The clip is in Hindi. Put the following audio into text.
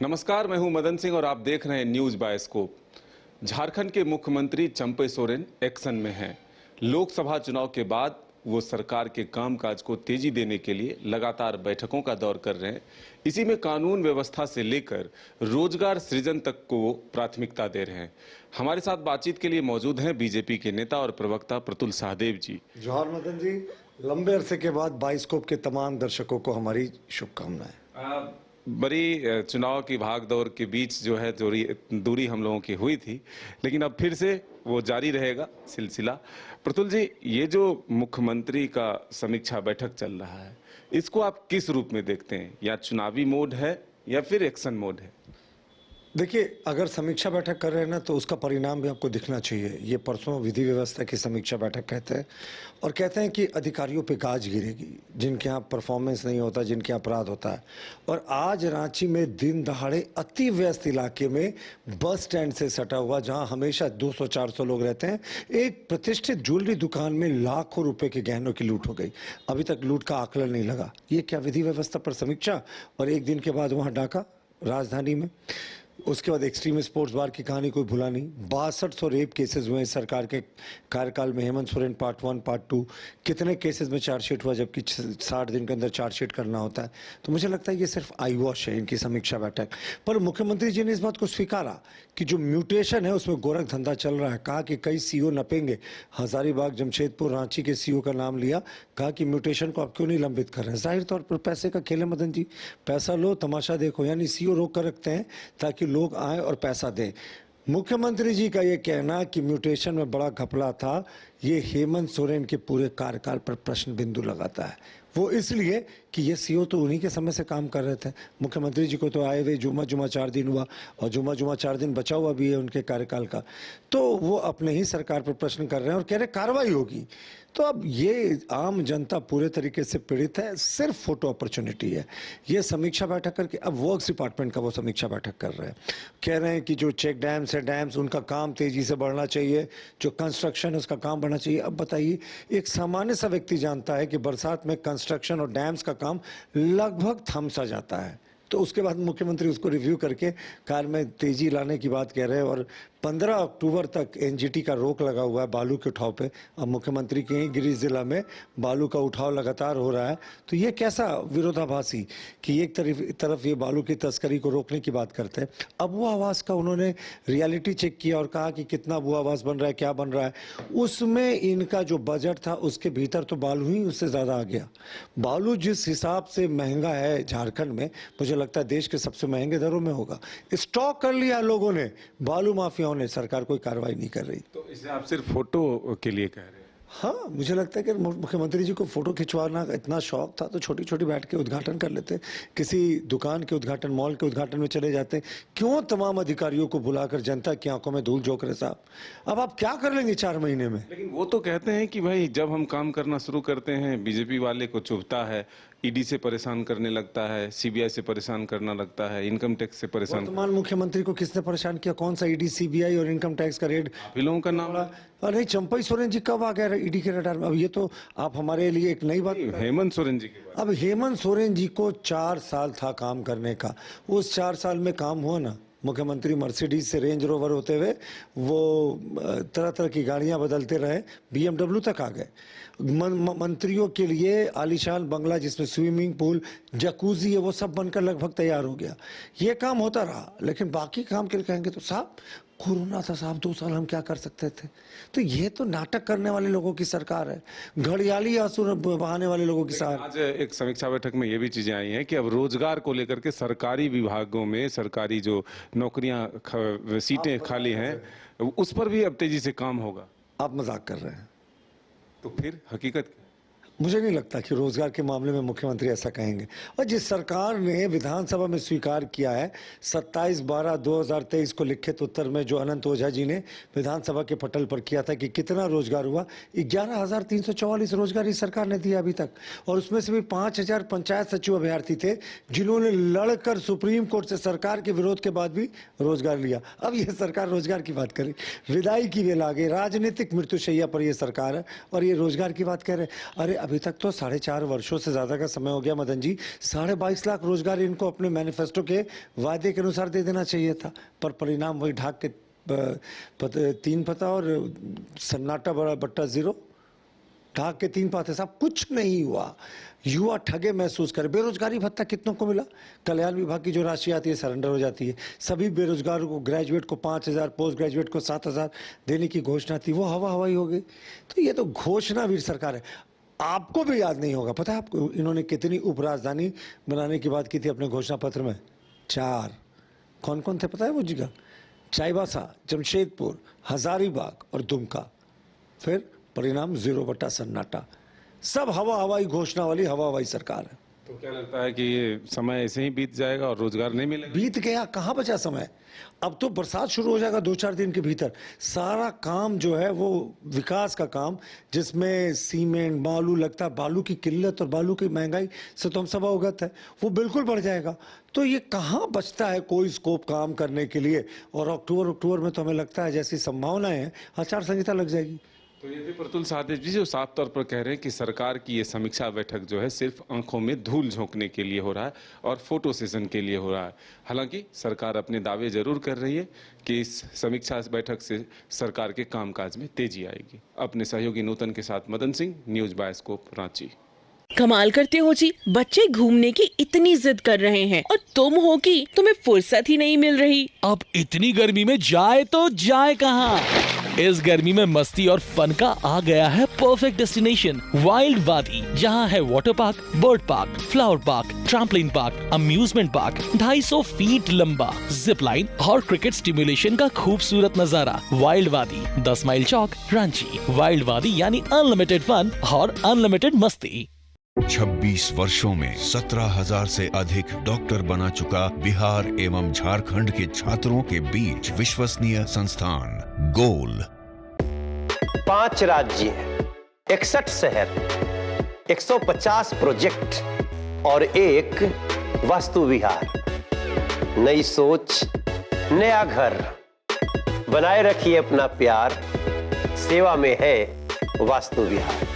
नमस्कार, मैं हूं मदन सिंह और आप देख रहे हैं न्यूज बायोस्कोप। झारखंड के मुख्यमंत्री चंपई सोरेन एक्शन में हैं। लोकसभा चुनाव के बाद वो सरकार के कामकाज को तेजी देने के लिए लगातार बैठकों का दौर कर रहे हैं। इसी में कानून व्यवस्था से लेकर रोजगार सृजन तक को वो प्राथमिकता दे रहे हैं। हमारे साथ बातचीत के लिए मौजूद हैं बीजेपी के नेता और प्रवक्ता प्रतुल सहदेव जी। जोहार मदन जी, लंबे अरसे के बाद बायोस्कोप के तमाम दर्शकों को हमारी शुभकामनाएं। बड़ी चुनाव की भाग दौड़ के बीच जो है दूरी हम लोगों की हुई थी, लेकिन अब फिर से वो जारी रहेगा सिलसिला। प्रतुल जी, ये जो मुख्यमंत्री का समीक्षा बैठक चल रहा है, इसको आप किस रूप में देखते हैं? या चुनावी मोड है या फिर एक्शन मोड है? देखिए, अगर समीक्षा बैठक कर रहे हैं ना तो उसका परिणाम भी आपको दिखना चाहिए। ये परसों विधि व्यवस्था की समीक्षा बैठक कहते हैं और कहते हैं कि अधिकारियों पे गाज गिरेगी जिनके यहाँ परफॉर्मेंस नहीं होता, जिनके यहाँ अपराध होता है। और आज रांची में दिन दहाड़े अति व्यस्त इलाके में बस स्टैंड से सटा हुआ, जहाँ हमेशा 200-400 लोग रहते हैं, एक प्रतिष्ठित ज्वेलरी दुकान में लाखों रुपए के गहनों की लूट हो गई। अभी तक लूट का आकलन नहीं लगा। ये क्या विधि व्यवस्था पर समीक्षा और एक दिन के बाद वहाँ डाका राजधानी में। उसके बाद एक्सट्रीम स्पोर्ट्स बार की कहानी कोई भूला नहीं। 6200 रेप केसेस हुए सरकार के कार्यकाल में। हेमंत सोरेन पार्ट 1 पार्ट 2 कितने केसेस में चार्जशीट हुआ, जबकि 60 दिन के अंदर चार्जशीट करना होता है। तो मुझे लगता है ये सिर्फ आई वॉश है इनकी समीक्षा बैठक। पर मुख्यमंत्री जी ने इस बात को स्वीकारा कि जो म्यूटेशन है उसमें गोरख धंधा चल रहा है। कहा कि कई सीओ नपेंगे। हजारीबाग, जमशेदपुर, रांची के सीओ का नाम लिया। कहा कि म्यूटेशन को आप क्यों नहीं लंबित कर रहे हैं? जाहिर तौर पर पैसे का खेल है मदन जी। पैसा लो, तमाशा देखो। यानी सीओ रोक कर रखते हैं ताकि लोग आए और पैसा दें। मुख्यमंत्री जी का यह कहना कि म्यूटेशन में बड़ा घपला था, ये हेमंत सोरेन के पूरे कार्यकाल पर प्रश्न बिंदु लगाता है। वो इसलिए कि ये सीओ तो उन्हीं के समय से काम कर रहे थे। मुख्यमंत्री जी को तो आए हुए जुमा 4 दिन हुआ और जुमा 4 दिन बचा हुआ भी है उनके कार्यकाल का। तो वो अपने ही सरकार पर प्रश्न कर रहे हैं और कह रहे कार्रवाई होगी। तो अब ये आम जनता पूरे तरीके से पीड़ित है, सिर्फ फोटो अपॉर्चुनिटी है। ये समीक्षा बैठक करके अब वर्क्स डिपार्टमेंट का वो समीक्षा बैठक कर रहे हैं। कह रहे हैं कि जो चेक डैम्स है, डैम्स, उनका काम तेजी से बढ़ना चाहिए, जो कंस्ट्रक्शन है उसका काम बढ़ना चाहिए। अब बताइए, एक सामान्य सा व्यक्ति जानता है कि बरसात में कंस्ट्रक्शन और डैम्स का काम लगभग थम सा जाता है। तो उसके बाद मुख्यमंत्री उसको रिव्यू करके कार्य में तेजी लाने की बात कह रहे हैं। और 15 अक्टूबर तक एनजीटी का रोक लगा हुआ है बालू के उठाव पे। अब मुख्यमंत्री के ही गिरिडीह जिला में बालू का उठाव लगातार हो रहा है। तो ये कैसा विरोधाभासी कि एक तरफ ये बालू की तस्करी को रोकने की बात करते हैं। अब वो आवास का उन्होंने रियलिटी चेक किया और कहा कि कितना वो आवास बन रहा है, क्या बन रहा है। उसमें इनका जो बजट था उसके भीतर तो बालू ही उससे ज़्यादा आ गया। बालू जिस हिसाब से महंगा है झारखंड में, मुझे लगता है देश के सबसे महंगे दरों में होगा। स्टॉक कर लिया लोगों ने, बालू माफियाओं ने। सरकार कोई कार्रवाई नहीं कर रही। तो इसे आप सिर्फ फोटो के लिए कह रहे हैं? हाँ, मुझे लगता है कि मुख्यमंत्री जी को फोटो खिंचवाना इतना शौक था तो छोटी छोटी बैठ के उद्घाटन कर लेते। किसी दुकान के उद्घाटन, मॉल के उद्घाटन में चले जाते। क्यों तमाम अधिकारियों को बुलाकर जनता की आंखों में धूल झोंक रहे? साहब, अब आप क्या कर लेंगे 4 महीने में? लेकिन वो तो कहते हैं कि भाई जब हम काम करना शुरू करते हैं, बीजेपी वाले को चुभता है, ईडी से परेशान करने लगता है, सीबीआई से परेशान करना लगता है, इनकम टैक्स से परेशान। वर्तमान मुख्यमंत्री को किसने परेशान किया? कौन सा ईडी, सीबीआई और इनकम टैक्स का रेड? आप लोगों का नाम? अरे चंपई सोरेन जी कब आ गए ईडी के रडार में? अब ये तो आप हमारे लिए एक नई बात। हेमंत सोरेन जी के बारे। अब हेमंत सोरेन जी को 4 साल था काम करने का। उस 4 साल में काम हुआ ना? मुख्यमंत्री मर्सिडीज से रेंज रोवर होते हुए वो तरह तरह की गाड़ियां बदलते रहे, बीएमडब्ल्यू तक आ गए। मंत्रियों के लिए आलीशान बंगला जिसमें स्विमिंग पूल, जकूजी है, वो सब बनकर लगभग तैयार हो गया। ये काम होता रहा। लेकिन बाकी काम के लिए कहेंगे तो साहब कोरोना था साहब, 2 साल हम क्या कर सकते थे? तो ये तो नाटक करने वाले लोगों की सरकार है, घड़ियाली आंसू बहाने वाले लोगों की सरकार। आज एक समीक्षा बैठक में ये भी चीजें आई हैं कि अब रोजगार को लेकर के सरकारी विभागों में सरकारी जो नौकरियां, सीटें खाली हैं, उस पर भी अब तेजी से काम होगा। आप मजाक कर रहे हैं? तो फिर हकीकत क्या? मुझे नहीं लगता कि रोजगार के मामले में मुख्यमंत्री ऐसा कहेंगे। और जिस सरकार ने विधानसभा में स्वीकार किया है 27/12/2023 को लिखित उत्तर में, जो अनंत ओझा जी ने विधानसभा के पटल पर किया था कि कितना रोजगार हुआ, 11,344 रोजगार इस सरकार ने दिया अभी तक। और उसमें से भी 5,000 पंचायत सचिव अभ्यर्थी थे जिन्होंने लड़कर सुप्रीम कोर्ट से सरकार के विरोध के बाद भी रोजगार लिया। अब यह सरकार रोजगार की बात करे, विदाई की वेला आ गई। राजनीतिक मृत्युशैया पर यह सरकार है और ये रोजगार की बात कह रहे। अरे अभी तक तो 4.5 वर्षों से ज्यादा का समय हो गया मदन जी। 22.5 लाख रोजगार इनको अपने मैनिफेस्टो के वादे के अनुसार दे देना चाहिए था, पर परिणाम वही ढाक के 3 पता और सन्नाटा बड़ा बट्टा जीरो। ढाक के 3 पाते साहब, कुछ नहीं हुआ। युवा ठगे महसूस करे। बेरोजगारी भत्ता कितनों को मिला? कल्याण विभाग की जो राशि आती है सरेंडर हो जाती है। सभी बेरोजगारों को, ग्रेजुएट को 5,000, पोस्ट ग्रेजुएट को 7,000 देने की घोषणा थी, वो हवाई हो गई। तो ये तो घोषणावीर सरकार है। आपको भी याद नहीं होगा, पता है आपको इन्होंने कितनी उपराजधानी बनाने की बात की थी अपने घोषणा पत्र में? 4। कौन कौन थे पता है वो जगह? चाईबासा, जमशेदपुर, हजारीबाग और दुमका। फिर परिणाम 0 बटा सन्नाटा। सब हवाई घोषणा वाली हवाई सरकार है। तो क्या लगता है कि ये समय ऐसे ही बीत जाएगा और रोजगार नहीं मिलेगा? बीत गया, कहाँ बचा समय? अब तो बरसात शुरू हो जाएगा 2-4 दिन के भीतर। सारा काम जो है वो विकास का काम, जिसमें सीमेंट बालू लगता है, बालू की किल्लत और बालू की महंगाई से तो हम सब अवगत है, वो बिल्कुल बढ़ जाएगा। तो ये कहाँ बचता है कोई स्कोप काम करने के लिए? और अक्टूबर में तो हमें लगता है जैसी संभावनाएं हैं आचार संहिता लग जाएगी। तो ये भी प्रतुल साहदेव जी जो साफ तौर पर कह रहे हैं कि सरकार की ये समीक्षा बैठक जो है सिर्फ आंखों में धूल झोंकने के लिए हो रहा है और फोटो सेशन के लिए हो रहा है। हालांकि सरकार अपने दावे जरूर कर रही है कि इस समीक्षा बैठक से सरकार के कामकाज में तेजी आएगी। अपने सहयोगी नूतन के साथ मदन सिंह, न्यूज बायोस्कोप, रांची। कमाल करते हो जी, बच्चे घूमने की इतनी जिद कर रहे हैं और तुम हो कि तुम्हें फुर्सत ही नहीं मिल रही। अब इतनी गर्मी में जाए तो जाए कहाँ? इस गर्मी में मस्ती और फन का आ गया है परफेक्ट डेस्टिनेशन, वाइल्ड वादी, जहाँ है water park, bird park, flower park, trampoline park, amusement park, 250 feet लंबा, जिप लाइन और क्रिकेट स्टिमुलेशन का खूबसूरत नजारा। वाइल्ड वादी, 10 माइल चौक, रांची। वाइल्ड वादी यानी अनलिमिटेड फन और अनलिमिटेड मस्ती। 26 वर्षों में 17,000 से अधिक डॉक्टर बना चुका बिहार एवं झारखंड के छात्रों के बीच विश्वसनीय संस्थान गोल। 5 राज्य, 61 शहर, 150 प्रोजेक्ट और एक वास्तु विहार। नई सोच, नया घर। बनाए रखिए अपना प्यार, सेवा में है वास्तु विहार।